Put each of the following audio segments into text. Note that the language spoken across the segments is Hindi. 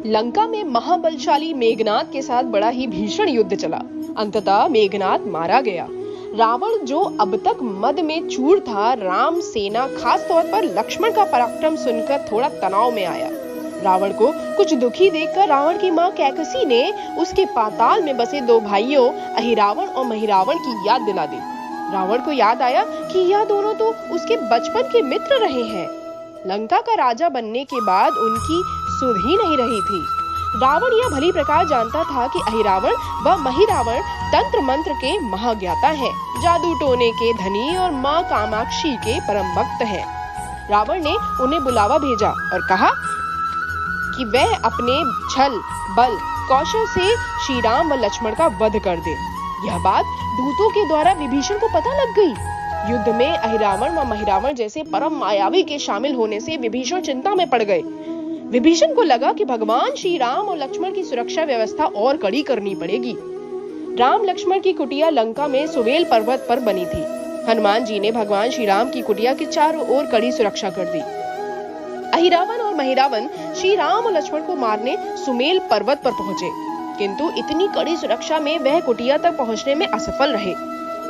लंका में महाबलशाली मेघनाद के साथ बड़ा ही भीषण युद्ध चला। अंततः मेघनाद मारा गया। रावण, जो अब तक मद में चूर था, राम सेना खास तौर पर लक्ष्मण का पराक्रम सुनकर थोड़ा तनाव में आया। रावण को कुछ दुखी देखकर रावण की मां कैकसी ने उसके पाताल में बसे दो भाइयों अहिरावण और महिरावण की याद दिला दी। रावण को याद आया कि यह दोनों तो उसके बचपन के मित्र रहे हैं। लंका का राजा बनने के बाद उनकी सुध ही नहीं रही थी। रावण यह भली प्रकार जानता था कि अहिरावण व महिरावण तंत्र मंत्र के महाज्ञाता हैं, जादू टोने के धनी और मां कामाक्षी के परम भक्त हैं। रावण ने उन्हें बुलावा भेजा और कहा कि वह अपने छल, बल, कौशल से श्री राम व लक्ष्मण का वध कर दे। यह बात दूतों के द्वारा विभीषण को पता लग गई। युद्ध में अहिरावण व महिरावण जैसे परम मायावी के शामिल होने से विभीषण चिंता में पड़ गए। विभीषण को लगा कि भगवान श्री राम और लक्ष्मण की सुरक्षा व्यवस्था और कड़ी करनी पड़ेगी। राम लक्ष्मण की कुटिया लंका में सुवेल पर्वत पर बनी थी। हनुमान जी ने भगवान श्री राम की कुटिया के चारों ओर कड़ी सुरक्षा कर दी। अहिरावण और महिरावण श्री राम और लक्ष्मण को मारने सुमेल पर्वत पर पहुंचे, किंतु इतनी कड़ी सुरक्षा में वह कुटिया तक पहुंचने में असफल रहे।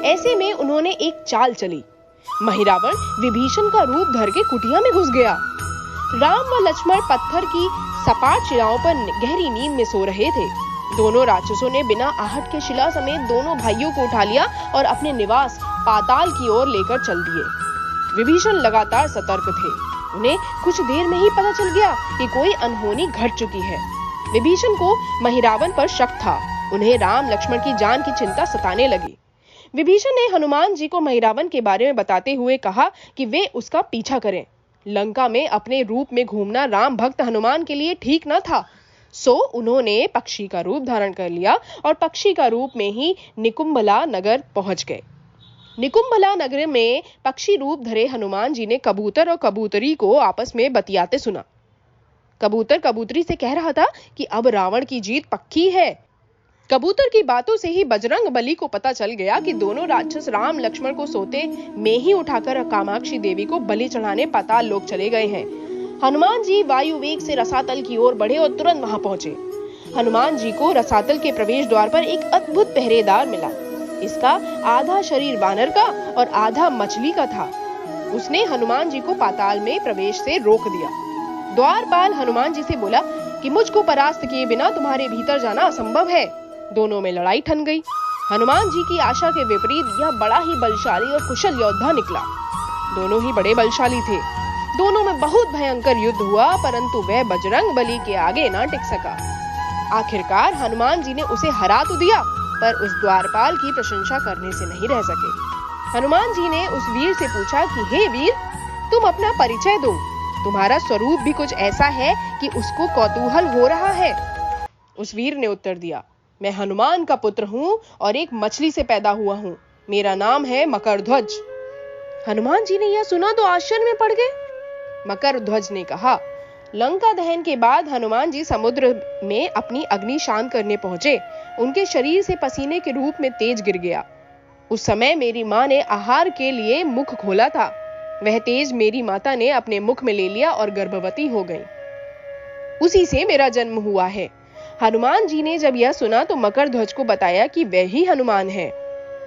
ऐसे में उन्होंने एक चाल चली। महिरावण विभीषण का रूप धर के कुटिया में घुस गया। राम व लक्ष्मण पत्थर की सपाट शिलाओं पर गहरी नींद में सो रहे थे। दोनों राक्षसों ने बिना आहट के शिला समेत दोनों भाइयों को उठा लिया और अपने निवास पाताल की ओर लेकर चल दिए। विभीषण लगातार सतर्क थे। उन्हें कुछ देर में ही पता चल गया कि कोई अनहोनी घट चुकी है। विभीषण को महिरावण पर शक था। उन्हें राम लक्ष्मण की जान की चिंता सताने लगी। विभीषण ने हनुमान जी को महिरावण के बारे में बताते हुए कहा कि वे उसका पीछा करें। लंका में अपने रूप में घूमना राम भक्त हनुमान के लिए ठीक न था, सो उन्होंने पक्षी का रूप धारण कर लिया और पक्षी का रूप में ही निकुंभला नगर पहुंच गए। निकुंभला नगर में पक्षी रूप धरे हनुमान जी ने कबूतर और कबूतरी को आपस में बतियाते सुना। कबूतर कबूतरी से कह रहा था कि अब रावण की जीत पक्की है। कबूतर की बातों से ही बजरंग बली को पता चल गया कि दोनों राक्षस राम लक्ष्मण को सोते में ही उठाकर कामाक्षी देवी को बलि चढ़ाने पाताल लोक चले गए हैं। हनुमान जी वायु वेग से रसातल की ओर बढ़े और तुरंत वहां पहुंचे। हनुमान जी को रसातल के प्रवेश द्वार पर एक अद्भुत पहरेदार मिला। इसका आधा शरीर वानर का और आधा मछली का था। उसने हनुमान जी को पाताल में प्रवेश से रोक दिया। द्वारपाल हनुमान जी से बोला कि मुझको परास्त किए बिना तुम्हारे भीतर जाना असंभव है। दोनों में लड़ाई ठन गई। हनुमान जी की आशा के विपरीत यह बड़ा ही बलशाली और कुशल योद्धा निकला। दोनों ही बड़े बलशाली थे। दोनों में बहुत भयंकर युद्ध हुआ, परंतु वह बजरंग बली के आगे न टिक सका। आखिरकार हनुमान जी ने उसे हरा तो दिया, पर उस द्वारपाल की प्रशंसा करने से नहीं रह सके। हनुमान जी ने उस वीर से पूछा कि हे वीर, तुम अपना परिचय दो। तुम्हारा स्वरूप भी कुछ ऐसा है कि उसको कौतूहल हो रहा है। उस वीर ने उत्तर दिया, मैं हनुमान का पुत्र हूँ और एक मछली से पैदा हुआ हूँ। मेरा नाम है मकरध्वज। हनुमान जी ने यह सुना तो आश्चर्य में पड़ गए। मकरध्वज ने कहा, लंका दहन के बाद हनुमान जी समुद्र में अपनी अग्नि शांत करने पहुंचे। उनके शरीर से पसीने के रूप में तेज गिर गया। उस समय मेरी माँ ने आहार के लिए मुख खोला था। वह तेज मेरी माता ने अपने मुख में ले लिया और गर्भवती हो गई। उसी से मेरा जन्म हुआ है। हनुमान जी ने जब यह सुना तो मकरध्वज को बताया कि वह ही हनुमान है।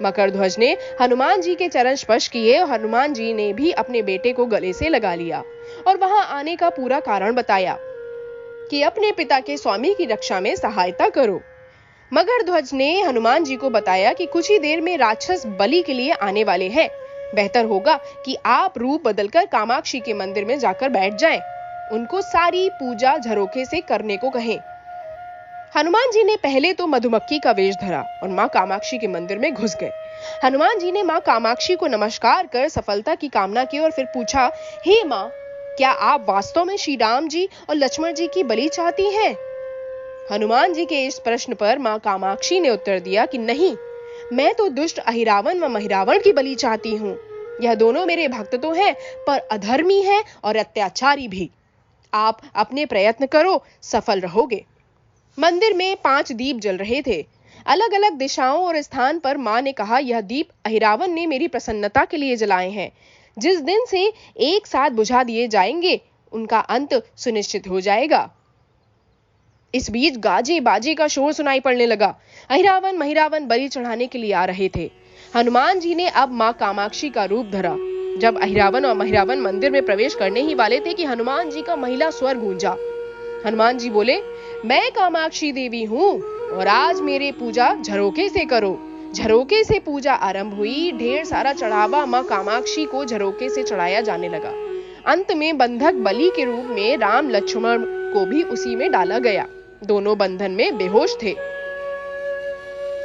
मकरध्वज ने हनुमान जी के चरण स्पर्श किए और हनुमान जी ने भी अपने बेटे को गले से लगा लिया और वहां आने का पूरा कारण बताया कि अपने पिता के स्वामी की रक्षा में सहायता करो। मकरध्वज ने हनुमान जी को बताया कि कुछ ही देर में राक्षस बलि के लिए आने वाले हैं। बेहतर होगा कि आप रूप बदलकर कामाक्षी के मंदिर में जाकर बैठ जाएं। उनको सारी पूजा झरोखे से करने को कहें। हनुमान जी ने पहले तो मधुमक्खी का वेश धरा और मां कामाक्षी के मंदिर में घुस गए। हनुमान जी ने मां कामाक्षी को नमस्कार कर सफलता की कामना की और फिर पूछा, हे मां, क्या आप वास्तव में श्री राम जी और लक्ष्मण जी की बलि चाहती हैं? हनुमान जी के इस प्रश्न पर मां कामाक्षी ने उत्तर दिया कि नहीं, मैं तो दुष्ट अहिरावण व महिरावण की बलि चाहती हूँ। यह दोनों मेरे भक्त तो हैं, पर अधर्मी हैं और अत्याचारी भी। आप अपने प्रयत्न करो, सफल रहोगे। मंदिर में 5 दीप जल रहे थे। अलग अलग दिशाओं और स्थान पर मां ने कहा, यह दीप अहिरावण ने मेरी प्रसन्नता के लिए जलाए हैं। जिस दिन से एक साथ बुझा दिए जाएंगे, उनका अंत सुनिश्चित हो जाएगा। इस बीच गाजे बाजे का शोर सुनाई पड़ने लगा। अहिरावन महिरावन बलि चढ़ाने के लिए आ रहे थे। हनुमान जी ने अब मां कामाक्षी का रूप धरा। जब अहिरावन और महिरावन मंदिर में प्रवेश करने ही वाले थे कि हनुमान जी का महिला स्वर गूंजा। हनुमान जी बोले, मैं कामाक्षी देवी हूँ और आज मेरे पूजा झरोके से करो। झरोके से पूजा आरंभ हुई। ढेर सारा चढ़ावा मां कामाक्षी को झरोके से चढ़ाया जाने लगा। अंत में बंधक बलि के रूप में राम लक्ष्मण को भी उसी में डाला गया। दोनों बंधन में बेहोश थे।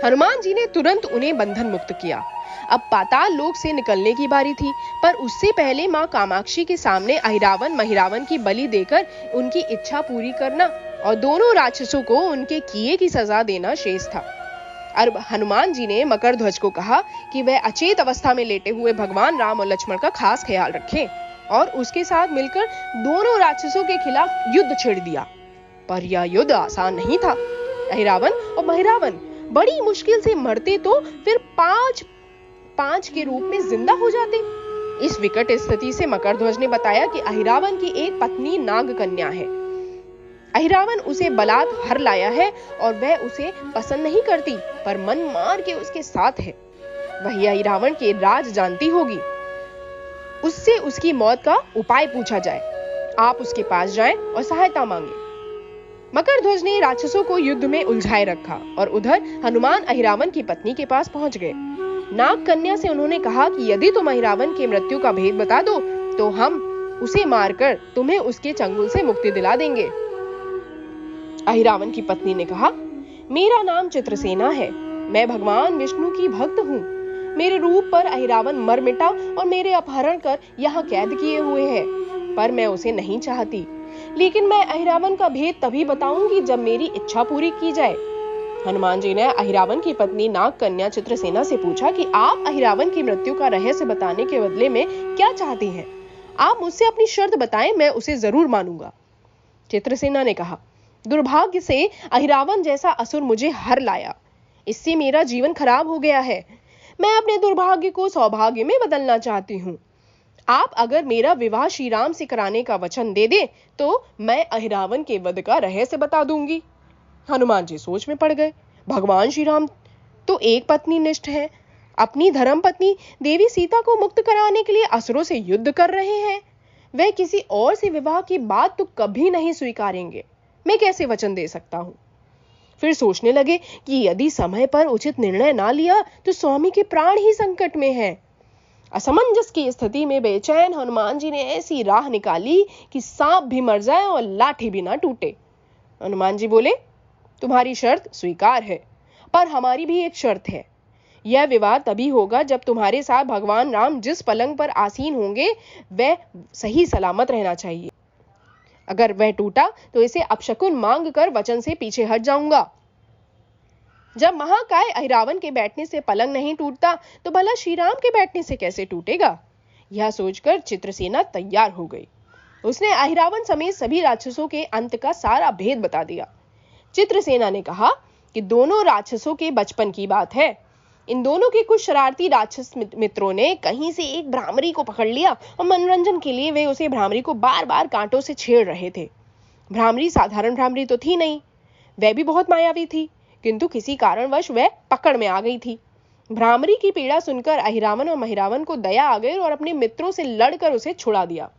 हनुमान जी ने तुरंत उन्हें बंधन मुक्त किया। अब पाताल लोक से निकलने की बारी थी, पर उससे पहले मां कामाक्षी के सामने अहिरावन महिरावन की बलि देकर उनकी इच्छा पूरी करना और दोनों राक्षसों को उनके किए की सजा देना शेष था। अब हनुमान जी ने मकरध्वज को कहा कि वह अचेत अवस्था में लेटे हुए भगवान राम और लक्ष्मण का खास ख्याल रखें और उसके साथ मिलकर दोनों राक्षसों के खिलाफ युद्ध छेड़ दिया। पर यह युद्ध आसान नहीं था। अहिरावन और महिरावन बड़ी मुश्किल से मरते तो फिर पांच के रूप में जिंदा हो जाते। इस विकट स्थिति से मकरध्वज ने बताया कि अहिरावन की एक पत्नी नाग कन्या है। अहिरावन उसे बलात् हर लाया है और वह उसे पसंद नहीं करती, पर मन मार के उसके साथ है। वही अहिरावन के राज जानती होगी। उससे उसकी मौत का उपाय पूछा जाए। आप उसके पास जाएं और सहायता मांगे। मकरध्वज ने राक्षसों को युद्ध में उलझाए रखा और उधर हनुमान अहिरावन की पत्नी के पास पहुंच गए। नाग कन्या से उन्होंने कहा कि यदि तुम अहिरावन के मृत्यु का भेद बता दो तो हम उसे मारकर तुम्हें उसके चंगुल से मुक्ति दिला देंगे। अहिरावन की पत्नी ने कहा, मेरा नाम चित्रसेना है। मैं भगवान विष्णु की भक्त हूँ। मेरे रूप पर अहिरावन मर मिटा और मेरे अपहरण कर यहाँ कैद किए हुए है, पर मैं उसे नहीं चाहती। लेकिन मैं अहिरावन का भेद तभी बताऊंगी जब मेरी इच्छा पूरी की जाए। हनुमान जी ने अहिरावन की पत्नी नाग कन्या चित्रसेना से पूछा कि आप अहिरावन की मृत्यु का रहस्य बताने के बदले में क्या चाहती हैं? आप मुझसे अपनी शर्त बताएं, मैं उसे जरूर मानूंगा। चित्रसेना ने कहा, दुर्भाग्य से अहिरावन जैसा असुर मुझे हर लाया। इससे मेरा जीवन खराब हो गया है। मैं अपने दुर्भाग्य को सौभाग्य में बदलना चाहती हूँ। आप अगर मेरा विवाह श्री राम से कराने का वचन दे दे तो मैं अहिरावन के वध का रहस्य बता दूंगी। हनुमान जी सोच में पड़ गए। भगवान श्री राम तो एक पत्नी निष्ठ है। अपनी धर्म पत्नी देवी सीता को मुक्त कराने के लिए असुरों से युद्ध कर रहे हैं। वह किसी और से विवाह की बात तो कभी नहीं स्वीकारेंगे। मैं कैसे वचन दे सकता हूँ? फिर सोचने लगे कि यदि समय पर उचित निर्णय ना लिया तो स्वामी के प्राण ही संकट में हैं। असमंजस की स्थिति में बेचैन हनुमान जी ने ऐसी राह निकाली कि सांप भी मर जाए और लाठी भी ना टूटे। हनुमान जी बोले, तुम्हारी शर्त स्वीकार है, पर हमारी भी एक शर्त है। यह विवाह तभी होगा जब तुम्हारे साथ भगवान राम जिस पलंग पर आसीन होंगे वह सही सलामत रहना चाहिए। अगर वह टूटा तो इसे अपशकुन मांग कर वचन से पीछे हट जाऊंगा। जब महाकाय अहिरावन के बैठने से पलंग नहीं टूटता तो भला श्री राम के बैठने से कैसे टूटेगा? यह सोचकर चित्रसेना तैयार हो गई। उसने अहिरावन समेत सभी राक्षसों के अंत का सारा भेद बता दिया। चित्रसेना ने कहा कि दोनों राक्षसों के बचपन की बात है। इन दोनों के कुछ शरारती राक्षस मित्रों ने कहीं से एक भ्रामरी को पकड़ लिया और मनोरंजन के लिए वे उसे भ्रामरी को बार बार कांटों से छेड़ रहे थे। भ्रामरी साधारण भ्रामरी तो थी नहीं, वह भी बहुत मायावी थी, किंतु किसी कारणवश वह पकड़ में आ गई थी। भ्रामरी की पीड़ा सुनकर अहिरावन और महिरावन को दया आ गई और अपने मित्रों से लड़कर उसे छुड़ा दिया।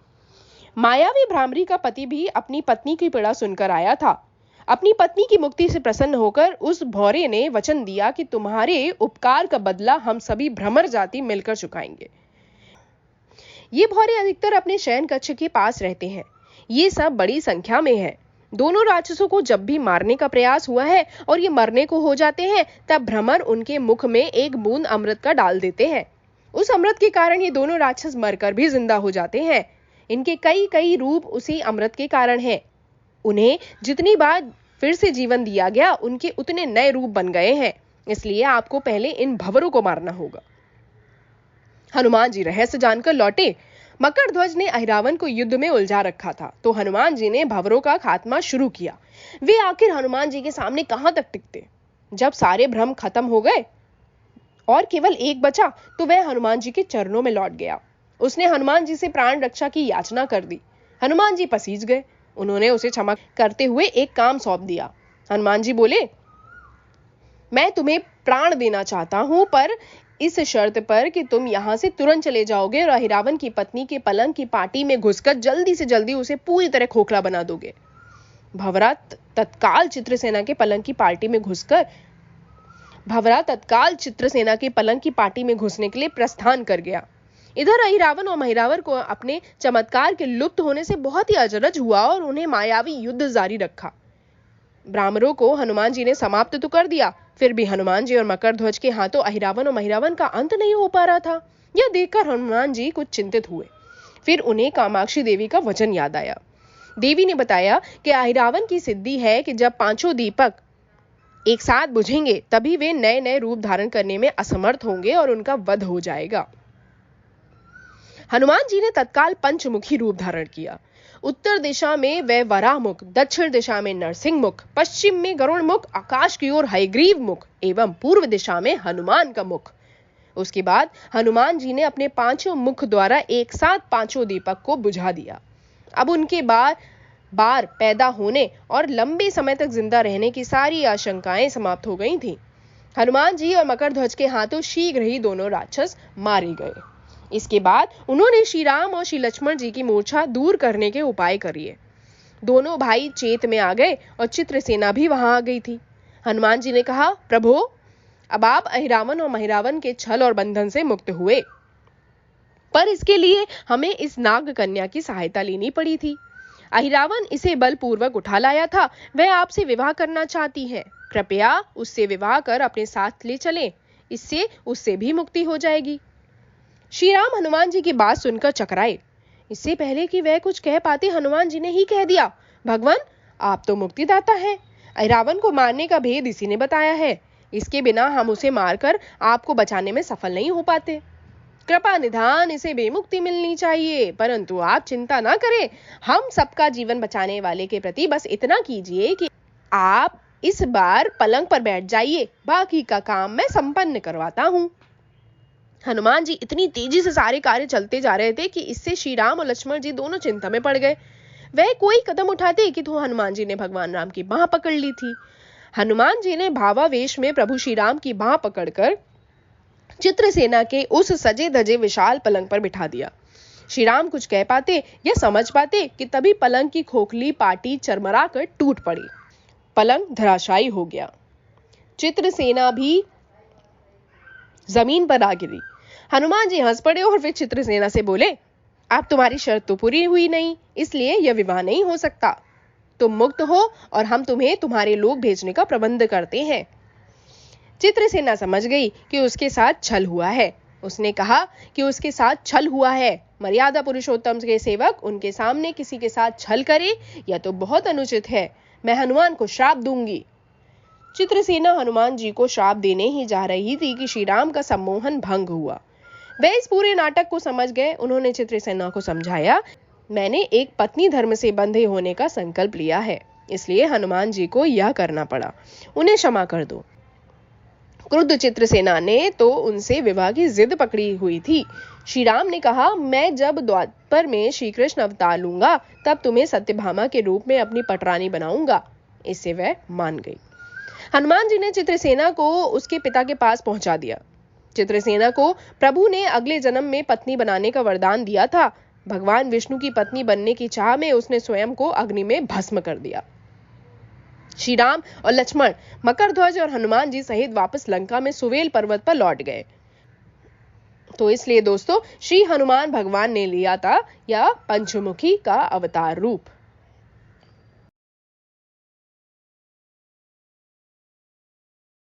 मायावी भ्रामरी का पति भी अपनी पत्नी की पीड़ा सुनकर आया था। अपनी पत्नी की मुक्ति से प्रसन्न होकर उस भौरे ने वचन दिया कि तुम्हारे उपकार का बदला हम सभी भ्रमर जाति मिलकर चुकाएंगे। ये भौरे अधिकतर अपने शयन कक्ष के पास रहते हैं। ये सब बड़ी संख्या में है। दोनों राक्षसों को जब भी मारने का प्रयास हुआ है और ये मरने को हो जाते हैं, तब भ्रमर उनके मुख में एक बूंद अमृत का डाल देते हैं। उस अमृत के कारण ये दोनों राक्षस मरकर भी जिंदा हो जाते हैं। इनके कई कई रूप उसी अमृत के कारण है। उन्हें जितनी बार फिर से जीवन दिया गया उनके उतने नए रूप बन गए हैं। इसलिए आपको पहले इन भंवरों को मारना होगा। हनुमान जी रहस्य जानकर लौटे। मकरध्वज ने अहिरावन को युद्ध में उलझा रखा था, तो हनुमान जी ने भंवरों का खात्मा शुरू किया। वे आखिर हनुमान जी के सामने कहां तक टिकते? जब सारे भ्रम खत्म हो गए और केवल एक बचा तो वह हनुमान जी के चरणों में लौट गया। उसने हनुमान जी से प्राण रक्षा की याचना कर दी। हनुमान जी पसीज गए। उन्होंने उसे क्षमा करते हुए एक काम सौंप दिया। हनुमान जी बोले, मैं तुम्हें प्राण देना चाहता हूं, पर इस शर्त पर कि तुम यहां से तुरंत चले जाओगे और अहिरावण की पत्नी के पलंग की पार्टी में घुसकर जल्दी से जल्दी उसे पूरी तरह खोखला बना दोगे। भंवरा तत्काल चित्रसेना के पलंग की पार्टी में घुसकर भंवरा तत्काल चित्रसेना के पलंग की पार्टी में घुसने के लिए प्रस्थान कर गया। इधर अहिरावण और महिरावण को अपने चमत्कार के लुप्त होने से बहुत ही अचरज हुआ और उन्हें मायावी युद्ध जारी रखा। ब्राह्मणों को हनुमान जी ने समाप्त तो कर दिया, फिर भी हनुमान जी और मकरध्वज के हाथों अहिरावण और महिरावण का अंत नहीं हो पा रहा था। यह देखकर हनुमान जी कुछ चिंतित हुए। फिर उन्हें कामाक्षी देवी का वचन याद आया। देवी ने बताया कि अहिरावण की सिद्धि है कि जब पांचों दीपक एक साथ बुझेंगे तभी वे नए नए रूप धारण करने में असमर्थ होंगे और उनका वध हो जाएगा। हनुमान जी ने तत्काल पंचमुखी रूप धारण किया। उत्तर दिशा में वह वराह मुख, दक्षिण दिशा में नरसिंह मुख, पश्चिम में गरुड़ मुख, आकाश की ओर हयग्रीव मुख एवं पूर्व दिशा में हनुमान का मुख। उसके बाद हनुमान जी ने अपने पांचों मुख द्वारा एक साथ पांचों दीपक को बुझा दिया। अब उनके बार पैदा होने और लंबे समय तक जिंदा रहने की सारी आशंकाएं समाप्त हो गई थीं। हनुमान जी और मकरध्वज के हाथों शीघ्र ही दोनों राक्षस मारे गए। इसके बाद उन्होंने श्री राम और श्री लक्ष्मण जी की मूर्छा दूर करने के उपाय करिए। दोनों भाई चेत में आ गए और चित्रसेना भी वहां आ गई थी। हनुमान जी ने कहा, प्रभु, अब आप अहिरावण और महिरावण के छल और बंधन से मुक्त हुए, पर इसके लिए हमें इस नाग कन्या की सहायता लेनी पड़ी थी। अहिरावण इसे बलपूर्वक उठा लाया था। वह आपसे विवाह करना चाहती है। कृपया उससे विवाह कर अपने साथ ले चलें, इससे उससे भी मुक्ति हो जाएगी। श्री राम हनुमान जी की बात सुनकर चकराए। इससे पहले कि वह कुछ कह पाते, हनुमान जी ने ही कह दिया, भगवान, आप तो मुक्तिदाता हैं। अहिरावण को मारने का भेद इसी ने बताया है। इसके बिना हम उसे मारकर आपको बचाने में सफल नहीं हो पाते। कृपा निधान इसे बेमुक्ति मिलनी चाहिए, परंतु आप चिंता ना करें। हम सबका जीवन बचाने वाले के प्रति बस इतना कीजिए कि आप इस बार पलंग पर बैठ जाइए, बाकी का काम मैं संपन्न करवाता हूं। हनुमान जी इतनी तेजी से सारे कार्य चलते जा रहे थे कि इससे श्री राम और लक्ष्मण जी दोनों चिंता में पड़ गए। वह कोई कदम उठाते कि तो हनुमान जी ने भगवान राम की बाह पकड़ ली थी। हनुमान जी ने भावावेश में प्रभु श्री राम की बाह पकड़कर चित्रसेना के उस सजे धजे विशाल पलंग पर बिठा दिया। श्री राम कुछ कह पाते या समझ पाते कि तभी पलंग की खोखली पाटी चरमरा कर टूट पड़ी। पलंग धराशायी हो गया। चित्रसेना भी जमीन पर आ गिरी। हनुमान जी हंस पड़े और फिर चित्रसेना से बोले, अब तुम्हारी शर्त तो पूरी हुई नहीं, इसलिए यह विवाह नहीं हो सकता। तुम मुक्त हो और हम तुम्हें तुम्हारे लोग भेजने का प्रबंध करते हैं। चित्रसेना समझ गई कि उसके साथ छल हुआ है। उसने कहा कि उसके साथ छल हुआ है। मर्यादा पुरुषोत्तम के सेवक उनके सामने किसी के साथ छल करे, यह तो बहुत अनुचित है। मैं हनुमान को श्राप दूंगी। चित्रसेना हनुमान जी को श्राप देने ही जा रही थी कि श्री राम का सम्मोहन भंग हुआ। वे इस पूरे नाटक को समझ गए। उन्होंने चित्रसेना को समझाया, मैंने एक पत्नी धर्म से बंधे होने का संकल्प लिया है, इसलिए हनुमान जी को यह करना पड़ा। उन्हें क्षमा कर दो। क्रुद्ध चित्रसेना ने तो उनसे विवाह की जिद पकड़ी हुई थी। श्री राम ने कहा, मैं जब द्वापर में श्री कृष्ण अवतार लूंगा तब तुम्हें सत्यभामा के रूप में अपनी पटरानी बनाऊंगा। इससे वह मान गई। हनुमान जी ने चित्रसेना को उसके पिता के पास पहुंचा दिया। चित्रसेना को प्रभु ने अगले जन्म में पत्नी बनाने का वरदान दिया था। भगवान विष्णु की पत्नी बनने की चाह में उसने स्वयं को अग्नि में भस्म कर दिया। श्री राम और लक्ष्मण मकरध्वज और हनुमान जी सहित वापस लंका में सुवेल पर्वत पर लौट गए। तो इसलिए दोस्तों, श्री हनुमान भगवान ने लिया था यह पंचमुखी का अवतार रूप।